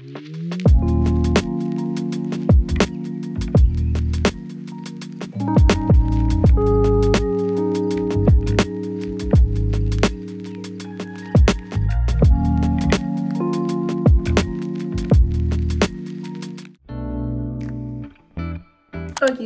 Ok,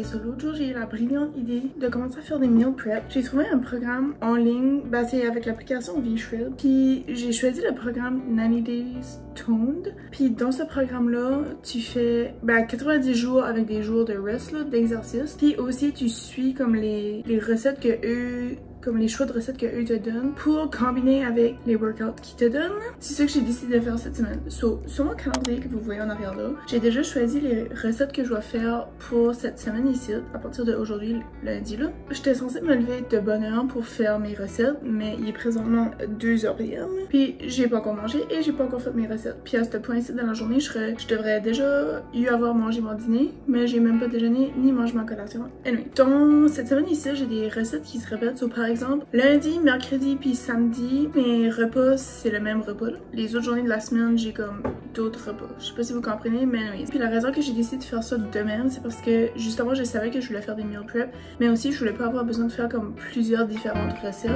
so l'autre jour, j'ai eu la brillante idée de commencer à faire des meal prep. J'ai trouvé un programme en ligne basé avec l'application V-Shred. Puis j'ai choisi le programme 90 Days Toned. Puis dans ce programme-là, tu fais 90 jours avec des jours de rest, d'exercice. Puis aussi, tu suis comme les recettes que eux... comme les choix de recettes que eux te donnent pour combiner avec les workouts qu'ils te donnent. C'est ça que j'ai décidé de faire cette semaine. So, sur mon calendrier que vous voyez en arrière là, j'ai déjà choisi les recettes que je dois faire pour cette semaine ici, à partir d'aujourd'hui, lundi là. J'étais censée me lever de bonne heure pour faire mes recettes, mais il est présentement 2h PM. Puis j'ai pas encore mangé et j'ai pas encore fait mes recettes. Puis à ce point-ci dans la journée, je devrais déjà avoir mangé mon dîner, mais j'ai même pas déjeuné ni mangé ma collation. Anyway, dans cette semaine ici, j'ai des recettes qui se répètent. So, par exemple, lundi, mercredi puis samedi, mes repas, c'est le même repas là. Les autres journées de la semaine, j'ai comme d'autres repas. Je sais pas si vous comprenez, mais oui. Puis la raison que j'ai décidé de faire ça de même, c'est parce que justement, je savais que je voulais faire des meal prep, mais aussi je voulais pas avoir besoin de faire comme plusieurs différentes recettes.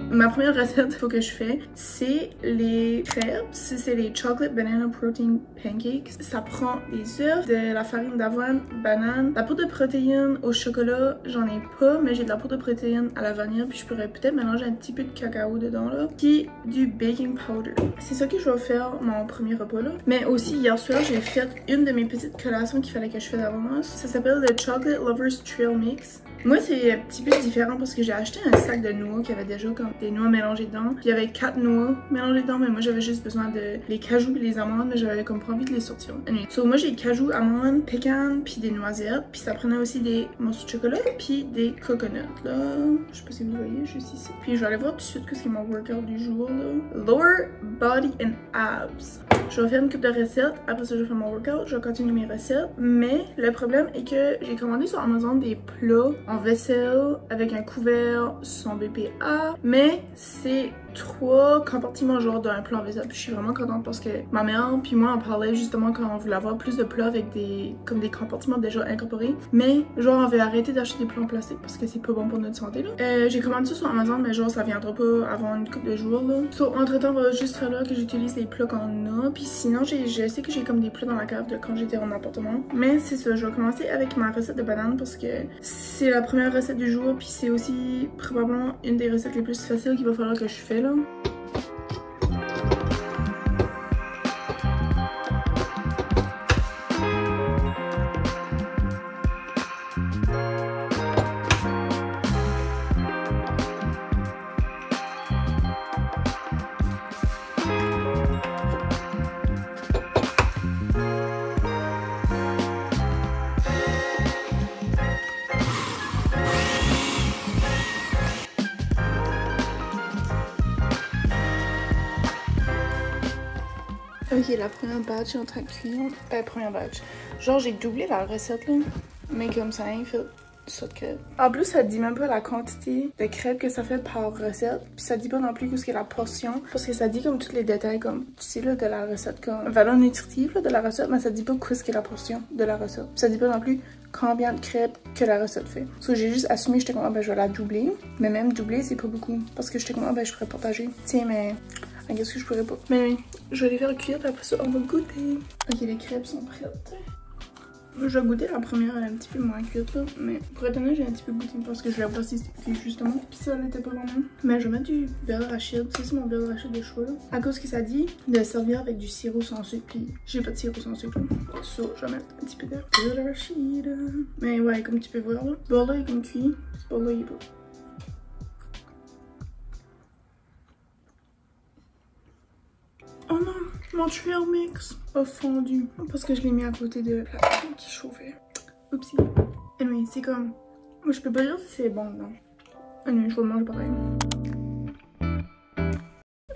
Ma première recette faut que je fais, c'est les crêpes. C'est les chocolate banana protein pancakes. Ça prend des œufs, de la farine d'avoine, banane, la poudre de protéines au chocolat, j'en ai pas, mais j'ai de la poudre de protéines à la vanille, puis je pourrais peut-être mélanger un petit peu de cacao dedans là, puis du baking powder. C'est ça que je vais faire mon premier repas là. Mais aussi hier soir, j'ai fait une de mes petites collations qu'il fallait que je fasse avant moi. Ça s'appelle le Chocolate Lovers Trail Mix. Moi, c'est un petit peu différent parce que j'ai acheté un sac de noix qui avait déjà comme des noix mélangées dedans. Puis il y avait 4 noix mélangées dedans, mais moi j'avais juste besoin de les cajous et les amandes, mais j'avais comme pas envie de les sortir. Anyway. So, moi j'ai cajous, amandes, pécanes, puis des noisettes. Puis ça prenait aussi des morceaux de chocolat, puis des coconuts. Là, je sais pas si vous voyez, juste ici. Puis je vais aller voir tout de suite qu'est-ce qui est mon workout du jour là. Lower body and abs. Je vais faire une coupe de recettes, après ça je vais faire mon workout, je vais continuer mes recettes. Mais le problème est que j'ai commandé sur Amazon des plats en vaisselle avec un couvert sans BPA, mais c'est 3 compartiments genre d'un plat en vaisselle. Puis je suis vraiment contente parce que ma mère puis moi on parlait justement quand on voulait avoir plus de plats avec des compartiments déjà incorporés, mais genre on veut arrêter d'acheter des plats en plastique parce que c'est pas bon pour notre santé là. J'ai commandé ça sur Amazon, mais genre ça viendra pas avant une couple de jours là. So, entre temps on va juste faire là que j'utilise les plats qu'on a, puis sinon je sais que j'ai comme des plats dans la cave de quand j'étais en appartement. Mais c'est ça, je vais commencer avec ma recette de banane parce que c'est la première recette du jour, puis c'est aussi probablement une des recettes les plus faciles qu'il va falloir que je fais là. Ok, la première batch est en train de cuire. Première batch. Genre, j'ai doublé la recette là, mais comme ça, rien fait ça de crêpes. En plus, ça dit même pas la quantité de crêpes que ça fait par recette. Puis ça dit pas non plus qu'est-ce qu'est la portion. Parce que ça dit comme tous les détails, comme tu sais là, de la recette, comme valeur nutritive là, de la recette, mais ça dit pas qu'est-ce qu'est la portion de la recette. Puis ça dit pas non plus combien de crêpes que la recette fait. So, j'ai juste assumé, j'étais comme, je vais la doubler. Mais même doubler, c'est pas beaucoup. Parce que j'étais comme, je pourrais partager. Tiens, mais qu'est-ce que je pourrais pas. Mais oui, je vais les faire cuire, puis après ça, on va goûter. Ok, les crêpes sont prêtes. Je vais goûter la première, elle est un petit peu moins cuite là. Mais pour être honnête, j'ai un petit peu goûté parce que je voulais voir si c'était cuit justement. Puis ça n'était pas vraiment. Mais je vais mettre du beurre d'arachide. Ça, c'est mon beurre d'arachide de choix là. À cause que ça dit de servir avec du sirop sans sucre. Puis j'ai pas de sirop sans sucre là. So, je vais mettre un petit peu de beurre d'arachide. Mais ouais, comme tu peux voir là, ce beurre là est comme cuit. Ce beurre là il est pas. Oh non, mon trail mix a fondu parce que je l'ai mis à côté de la plaque qui chauffait. Oupsie. Anyway, c'est comme... Moi, je peux pas dire si c'est bon, non. Anyway, je vais le manger pareil.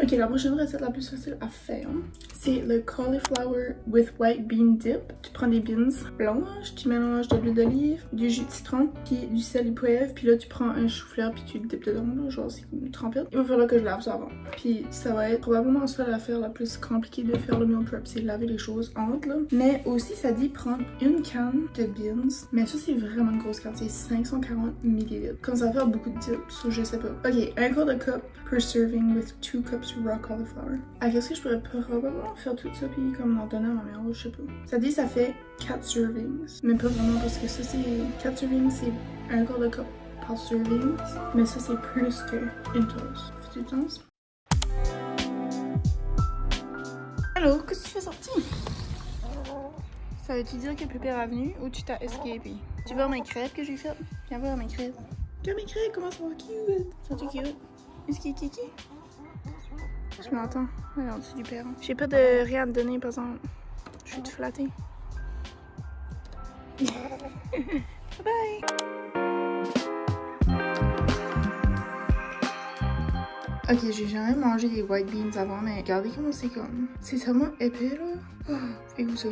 Ok, Ok, la prochaine recette la plus facile à faire, c'est le cauliflower with white bean dip. Tu prends des beans blanches, tu mélanges de l'huile d'olive, du jus de citron, puis du sel et poivre, puis là tu prends un chou-fleur puis tu le dippes dedans, là, genre c'est une trempette. Il va falloir que je lave ça avant. Puis ça va être probablement ça l'affaire la plus compliquée de faire le meal prep, c'est laver les choses entre là. Mais aussi ça dit prendre une canne de beans, mais ça c'est vraiment une grosse canne, c'est 540 ml. Comme ça va faire beaucoup de dip, so je sais pas. Ok, un quart de cup per serving with 2 cups raw cauliflower. Ah, qu'est-ce que je pourrais probablement faire tout ça puis comme l'en donner à ma mère, je sais pas. Ça dit ça fait 4 servings, mais pas vraiment parce que ça c'est 4 servings, c'est un quart de cup par serving, mais ça c'est plus qu'une tasse. Fait du sens? Allô, qu'est-ce que tu fais sorti? Ça veut-tu dire que Pépère est venu ou tu t'as escapé? Tu veux mes crêpes que j'ai faites? Viens voir mes crêpes. Regarde mes crêpes, comment ça va cute? Sont-tu cute? Est-ce qu'il est kiki? Je m'entends. Alors, c'est du père. J'ai pas de rien à te donner, par exemple. Je suis te flattée. Bye! Ok, j'ai jamais mangé des white beans avant, mais regardez comment c'est comme. C'est tellement épais, là. Oh, et où ça?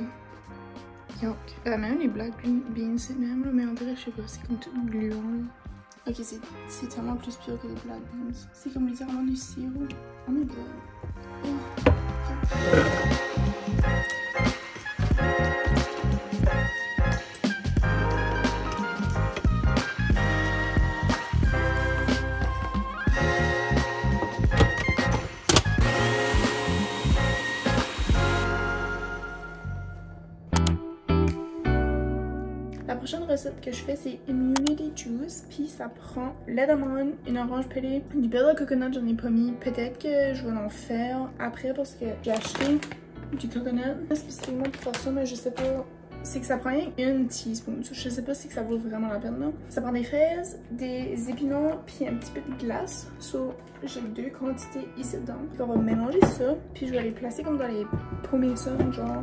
Yuck. Même les black beans, c'est même, là, mais on dirait, je sais pas, c'est comme tout gluant, là. Ok, c'est tellement plus pur que les black beans. C'est comme littéralement du sirop. Oh my god. Oh. La prochaine recette que je fais, c'est Immunity Juice, puis ça prend lait d'amande, une orange pelée, du beurre de coconut, j'en ai pas mis. Peut-être que je vais en faire après parce que j'ai acheté du coconut spécifiquement pour faire ça, mais je sais pas. C'est que ça prend une teaspoon. Je sais pas si ça vaut vraiment la peine là. Ça prend des fraises, des épinards, puis un petit peu de glace. So, j'ai 2 quantités ici dedans. Puis on va mélanger ça, puis je vais les placer comme dans les pommes ça, genre.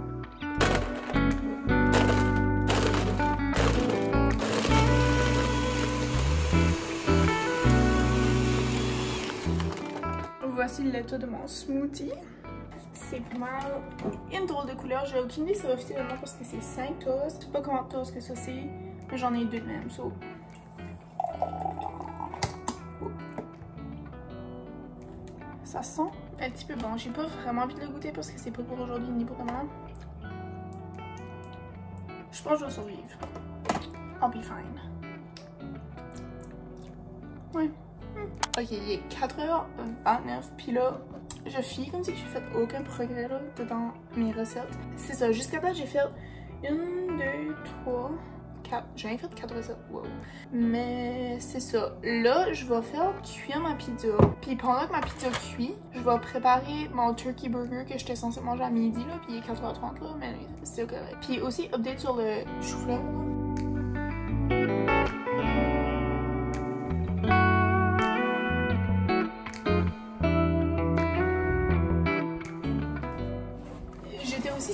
Voici l'état de mon smoothie. C'est pas mal une drôle de couleur. J'ai aucune idée si ça va fitter dedans parce que c'est 5 toasts. Je sais pas comment de toast que ça c'est, mais j'en ai 2 de même. So. Ça sent un petit peu bon. J'ai pas vraiment envie de le goûter parce que c'est pas pour aujourd'hui ni pour demain. Je pense que je vais survivre. I'll be fine. Ouais. Ok, il est 4h29, puis là, je file comme si j'ai fait aucun progrès là, dans mes recettes. C'est ça, jusqu'à date, j'ai fait 1, 2, 3, 4. J'ai rien fait 4 recettes, wow. Mais c'est ça. Là, je vais faire cuire ma pizza. Puis pendant que ma pizza cuit, je vais préparer mon turkey burger que j'étais censée manger à midi, là, puis il est 4h30, là, mais c'est correct. Puis aussi, update sur le chou-fleur,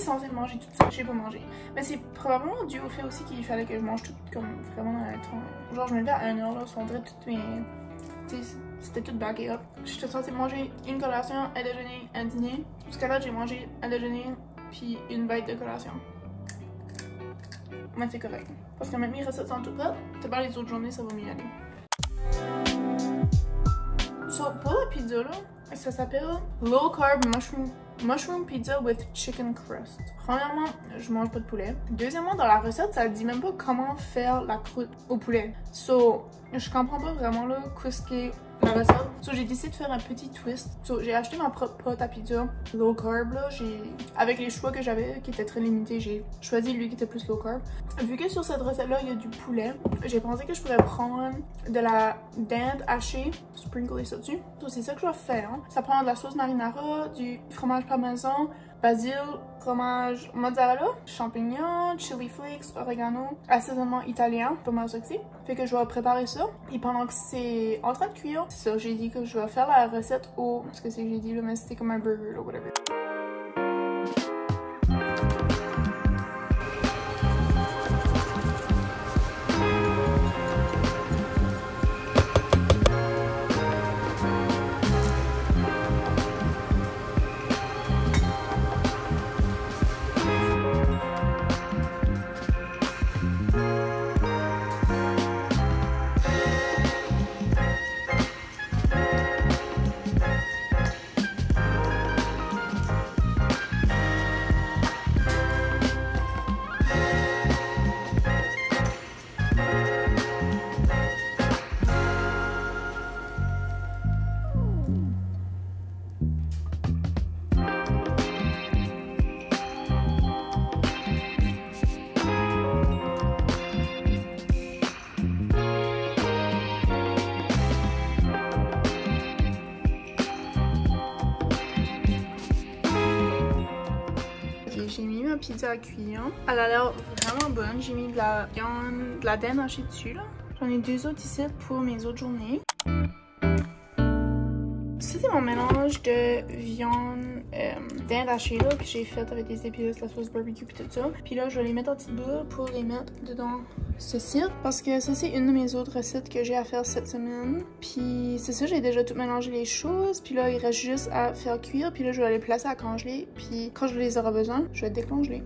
censée manger tout ça, j'ai pas mangé. Mais c'est probablement dû au fait aussi qu'il fallait que je mange tout comme vraiment dans le temps. Genre je me levais à 1h là, on dirait toutes mes... C'était tout backé up. J'étais censée manger une collation, un déjeuner, un dîner. Jusqu'à là j'ai mangé un déjeuner puis une bite de collation. Mais c'est correct. Parce que même mes recettes sont tout prêtes. C'est pas les autres journées, ça va mieux aller. So, pour la pizza là, ça s'appelle Low Carb Mushroom Pizza with Chicken Crust. Premièrement, je mange pas de poulet. Deuxièmement, dans la recette, ça dit même pas comment faire la croûte au poulet. So, je comprends pas vraiment là qu'est-ce qu'est la recette. So, j'ai décidé de faire un petit twist. So, j'ai acheté ma propre pâte à pizza low carb là. Avec les choix que j'avais qui étaient très limités, j'ai choisi lui qui était plus low carb. Vu que sur cette recette là, il y a du poulet, j'ai pensé que je pourrais prendre de la dinde hachée, sprinkler ça dessus. So, c'est ça que je vais faire. Hein. Ça prend de la sauce marinara, du fromage parmesan, basil, fromage mozzarella, champignons, chili flakes, oregano, assaisonnement italien, pas mal ça que c'est. Fait que je vais préparer ça. Et pendant que c'est en train de cuire, c'est ça, j'ai dit que je vais faire la recette au... Ce que c'est que j'ai dit là, mais c'était comme un burger ou whatever. ma pizza à cuire. Elle a l'air vraiment bonne. J'ai mis de la viande, de la dinde hachée dessus là. J'en ai 2 autres ici pour mes autres journées. C'était mon mélange de viande dinde hachée là, que j'ai fait avec des épices, la sauce barbecue et tout ça. Puis là, je vais les mettre en petites boules pour les mettre dedans ce site. Parce que ça, c'est une de mes autres recettes que j'ai à faire cette semaine. Puis c'est ça, j'ai déjà tout mélangé les choses. Puis là, il reste juste à faire cuire. Puis là, je vais les placer à congeler. Puis quand je les aurai besoin, je vais décongeler.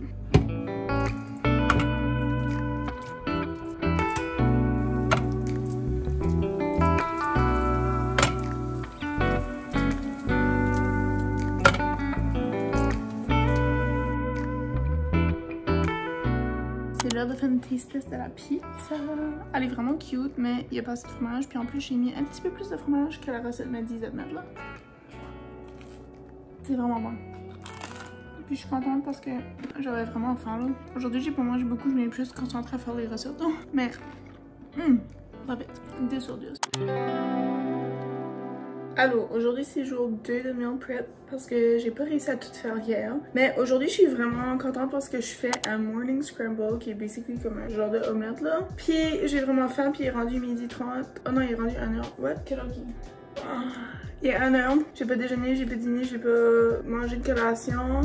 C'est l'heure de faire une taste test de la pizza. Elle est vraiment cute, mais il n'y a pas assez de fromage. Puis en plus, j'ai mis un petit peu plus de fromage que la recette me disait de mettre là. C'est vraiment bon. Puis je suis contente parce que j'avais vraiment faim là. Aujourd'hui, j'ai pas mangé beaucoup, je m'ai plus concentrée à faire les recettes. Mais, love it. 2 sur 10. Allô, aujourd'hui c'est jour 2 de meal prep parce que j'ai pas réussi à tout faire hier. Mais aujourd'hui je suis vraiment contente parce que je fais un morning scramble qui est basically comme un genre de omelette là. Puis j'ai vraiment faim, puis il est rendu 12h30. Oh non, il est rendu 1h. What? Quelle heure il est? Il est 1h. J'ai pas déjeuné, j'ai pas dîné, j'ai pas mangé de collation.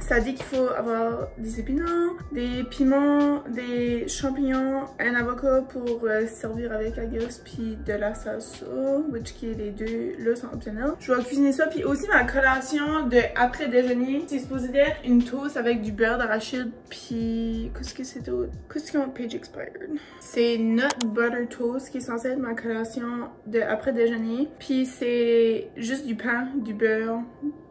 Ça dit qu'il faut avoir des épinards, des piments, des champignons, un avocat pour servir avec la gueule, puis de la salsa, which qui est les deux là sont optionnels. Je vais cuisiner ça, puis aussi ma collation de après déjeuner, c'est supposé être une toast avec du beurre d'arachide, puis qu'est-ce que c'est d'autre? Qu'est-ce qu'on page expired? C'est nut butter toast qui est censé être ma collation de après déjeuner, puis c'est juste du pain, du beurre,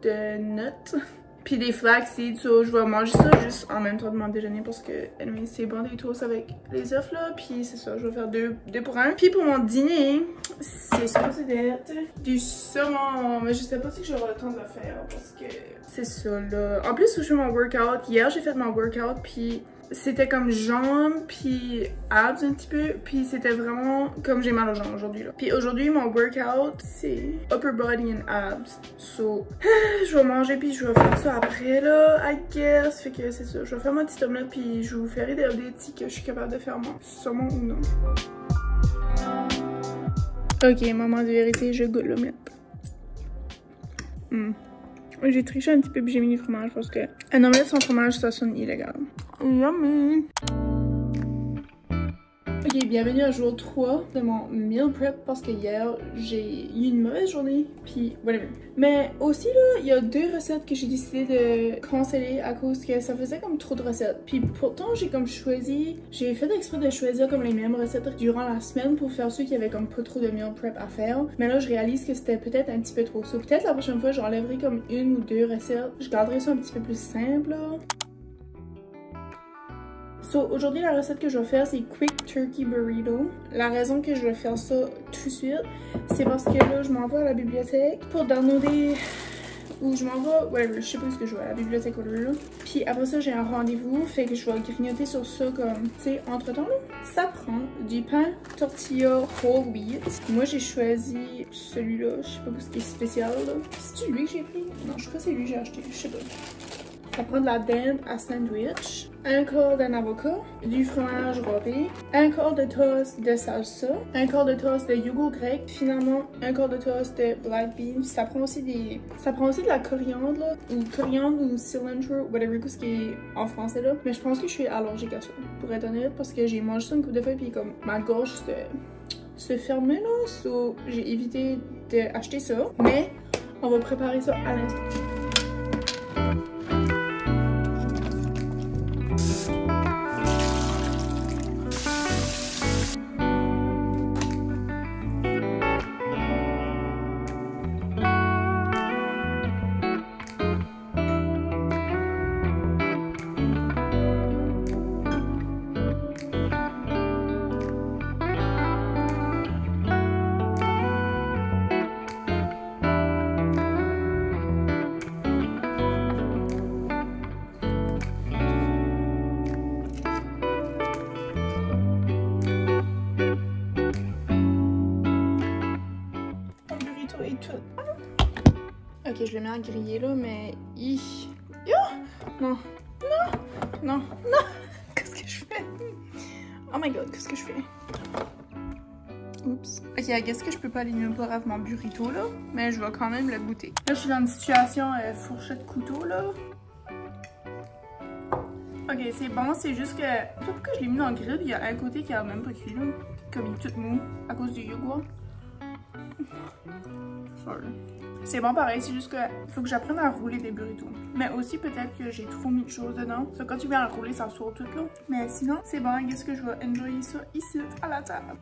de nuts. Puis des flaxseeds, so je vais manger ça juste en même temps de mon déjeuner parce que anyway, c'est bon des toasts avec les œufs là. Puis c'est ça, je vais faire deux pour un. Puis pour mon dîner, c'est supposé être du saumon. Mais je sais pas si j'aurai le temps de le faire parce que c'est ça là. En plus, je fais mon workout. Hier, j'ai fait mon workout puis c'était comme jambes puis abs un petit peu, puis c'était vraiment comme j'ai mal aux jambes aujourd'hui là. Puis aujourd'hui mon workout c'est upper body and abs, so je vais manger puis je vais faire ça après là, I guess. Fait que c'est ça, je vais faire ma petite omelette puis je vous ferai des updates si que je suis capable de faire mon saumon ou non. Ok, moment de vérité, je goûte l'omelette. J'ai triché un petit peu puis j'ai mis du fromage parce que un omelette sans fromage ça sonne illégal. Yummy! Ok, bienvenue à jour 3 de mon meal prep parce que hier j'ai eu une mauvaise journée, puis whatever. Mais aussi là, il y a 2 recettes que j'ai décidé de canceller à cause que ça faisait comme trop de recettes. Puis pourtant j'ai comme choisi, j'ai fait exprès de choisir comme les mêmes recettes durant la semaine pour faire ceux qui avaient comme pas trop de meal prep à faire. Mais là je réalise que c'était peut-être un petit peu trop. So, peut-être la prochaine fois j'enlèverai comme 1 ou 2 recettes. Je garderai ça un petit peu plus simple là. So, aujourd'hui, la recette que je vais faire, c'est Quick Turkey Burrito. La raison que je vais faire ça tout de suite, c'est parce que là, je m'en vais à la bibliothèque pour downloader... Ou je m'en vais... Ouais, je sais pas ce que je vais à la bibliothèque ou là. Puis après ça, j'ai un rendez-vous, fait que je vais grignoter sur ça comme, tu sais, entre-temps là. Ça prend du pain tortilla whole wheat. Moi, j'ai choisi celui-là, je sais pas ce qui est spécial là. C'est-tu lui que j'ai pris? Non, je crois que c'est lui que j'ai acheté, je sais pas. Ça prend de la dinde à sandwich, un quart d'un avocat, du fromage râpé, un quart de toast de salsa, un quart de toast de yogourt grec, finalement un quart de toast de black beans. Ça prend aussi de la coriandre là, ou cilantro, whatever ce qui est en français là. Mais je pense que je suis allergique à ça, pour être honnête, parce que j'ai mangé ça une couple de fois puis comme ma gorge se fermait là, so j'ai évité d'acheter ça. Mais on va préparer ça à l'instant. Ok, je le mets à griller là, mais... Non, non, non. Qu'est-ce que je fais? Oh my god, qu'est-ce que je fais? Oups. Ok, qu'est-ce que je peux pas aller nulle part avec mon burrito là, mais je vais quand même le goûter. Là, je suis dans une situation fourchette-couteau là. Ok, c'est bon, c'est juste que... Je sais pas pourquoi je l'ai mis dans le grill, il y a un côté qui a même pas cuit là. Comme il est tout mou, à cause du yogourt. C'est bon pareil, c'est juste que il faut que j'apprenne à rouler des burritos. Mais aussi peut-être que j'ai trop mis de choses dedans. So, quand tu viens à rouler, ça sort tout là. Mais sinon, c'est bon, qu'est-ce que je vais enjoyer ça ici à la table.